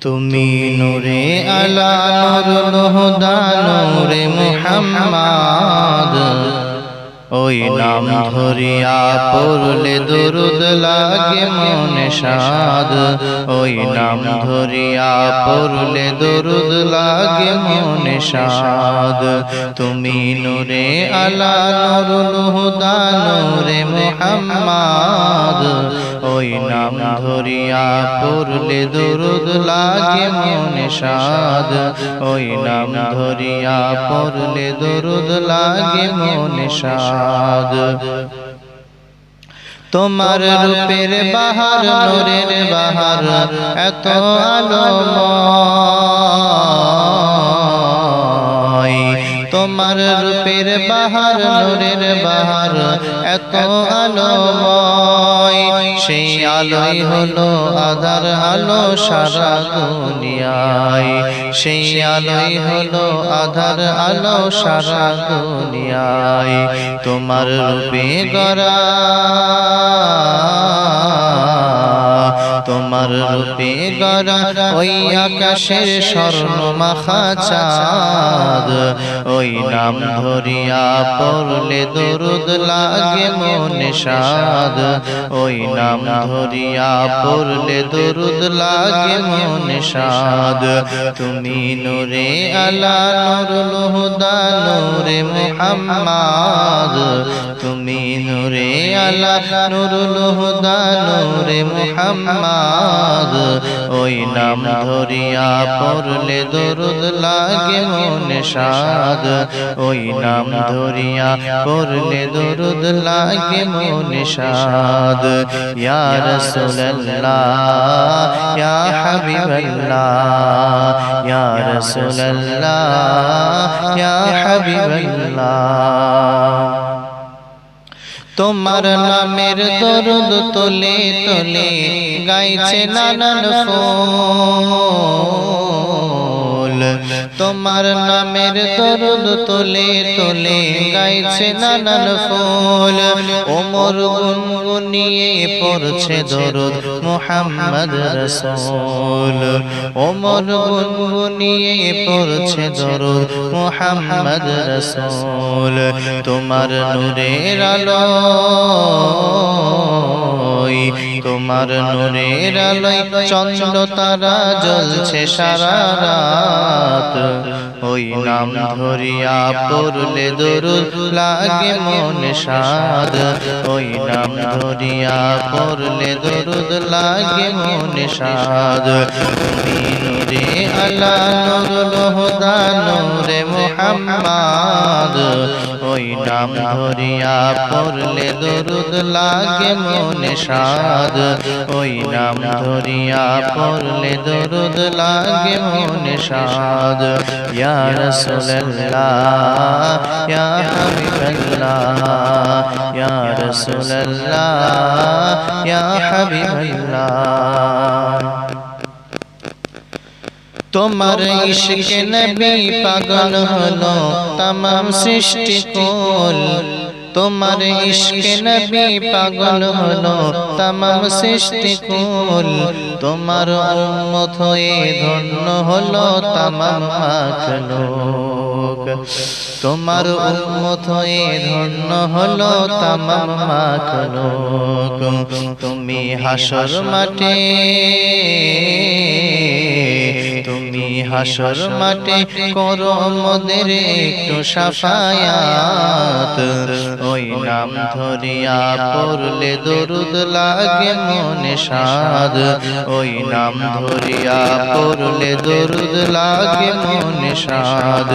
তুমি নূরে আলা নূরুল হুদা নূরে মুহাম্মদ, ওই নাম ধরিয়া পড়লে দরুদ লাগে মনে সাদ, ওই নাম ধরিয়া পড়লে দরুদ লাগে মনে সাদ। তুমি নূরে আলা নূরুল হুদা নূরে মুহাম্মদ, ওই নাম ধরিয়া পড়লে দরুদ লাগে মনে সাদ, ওই নাম ধরিয়া পড়লে দরুদ লাগে মনে সাদ। তোমার রূপের বাহার নূরের বাহার এত আলোময়, তোমার রূপের বাহার নূরের বাহার এত আলোময়, সেই আলোই হলো আধার আলো সারা দুনিয়ায়, সেই আলোই হলো আধার আলো সারা দুনিয়ায়। তোমার রূপে গড়া, তোমার রূপে গড়া ওই আকাশের স্বর্ণ মাখা চাঁদ, ওই নাম ধরিয়া পড়লে দরুদ লাগে মনে সাদ, ওই নাম ধরিয়া পড়লে দরুদ লাগে মনে সাদ। তুমি নূরে আলা নূরুল হুদা নূরে মুহাম্মদ, তুমি নূরে আলা নূরুল হুদা নূরে মুহাম্মদ, ওই নাম ধরিয়া পড়লে দরুদ লাগে মনে সাদ, ওই নাম ধরিয়া পড়লে দরুদ লাগে মনে সাদ। ইয়া রাসূলুল্লাহ ইয়া হাবিবাল্লাহ, ইয়া রাসূলুল্লাহ ইয়া হাবিবাল্লাহ। তোমার নামের দরুদ তোলে তোলে গাইছে নানান ফুল, তোমার নামের দরুদ তোলে তোলে গাইছে নানান ফুল। ওমর গুনগুনিয়ে পড়ছে দরুদ মুহাম্মদ রাসূল, ওমর গুনগুনিয়ে পড়ছে দরুদ মুহাম্মদ রাসূল। তোমার নূরের আলো, তোমার নূরের আলোয় চন্দ্র তারা জ্বলছে সারা রাত, ওই নাম ধরিয়া পড়লে দরুদ লাগে মনে সাদ, ওই নাম ধরিয়া পড়লে দরুদ লাগে মনে সাদ। তুমি নূরে আলা নূরুল হুদা নূরে মুহাম্মদ, ওই নাম ধরিয়া পড়লে দরুদ লাগে মনে সাদ, ওই নাম ধরিয়া পড়লে দরুদ লাগে মনে সাদ। ইয়া রাসূলুল্লাহ ইয়া হাবিবাল্লাহ, ইয়া রাসূলুল্লাহ ইয়া হাবিবাল্লাহ। তোমার ইশকে নবী পাগল হলো तमाम সৃষ্টি কুল, তোমার ইশকে নবী পাগল হলো तमाम সৃষ্টি কুল। তোমার উম্মত হয়ে ধন্য হলো तमाम মাখলুক, তোমার উম্মত হয়ে ধন্য হলো तमाम মাখলুক। তুমি হাসর মাঠে, তুমি হাসর মাঠে করো মোদের একটু শাফায়াত, ওই নাম ধরিয়া পড়লে দরুদ লাগে মনে সাদ, ওই নাম ধরিয়া পড়লে দরুদ লাগে মনে সাদ।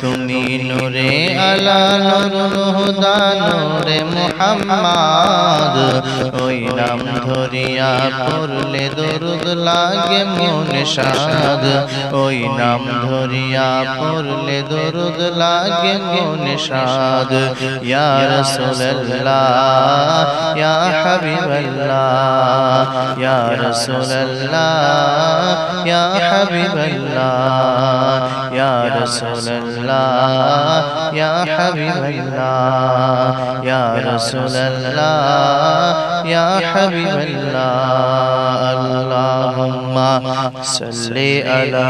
তুমি নূরে আলা নূরুল হুদা নূরে মুহাম্মদ, ওই নাম ধরিয়া পড়লে দরুদ লাগে মনে সাদ, ওই নাম ধরিয়া পড়লে দরুদ লাগে মনে সাদ। ইয়া রাসূলুল্লাহ ইয়া হাবিবাল্লাহ, ইয়া রাসূলুল্লাহ ইয়া হাবিবাল্লাহ, ইয়া রাসূলুল্লাহ ইয়া হাবিবাল্লাহ, ইয়া রাসূলুল্লাহ ইয়া হাবিবাল্লাহ। আল্লাহুম্মা সাল্লি আলা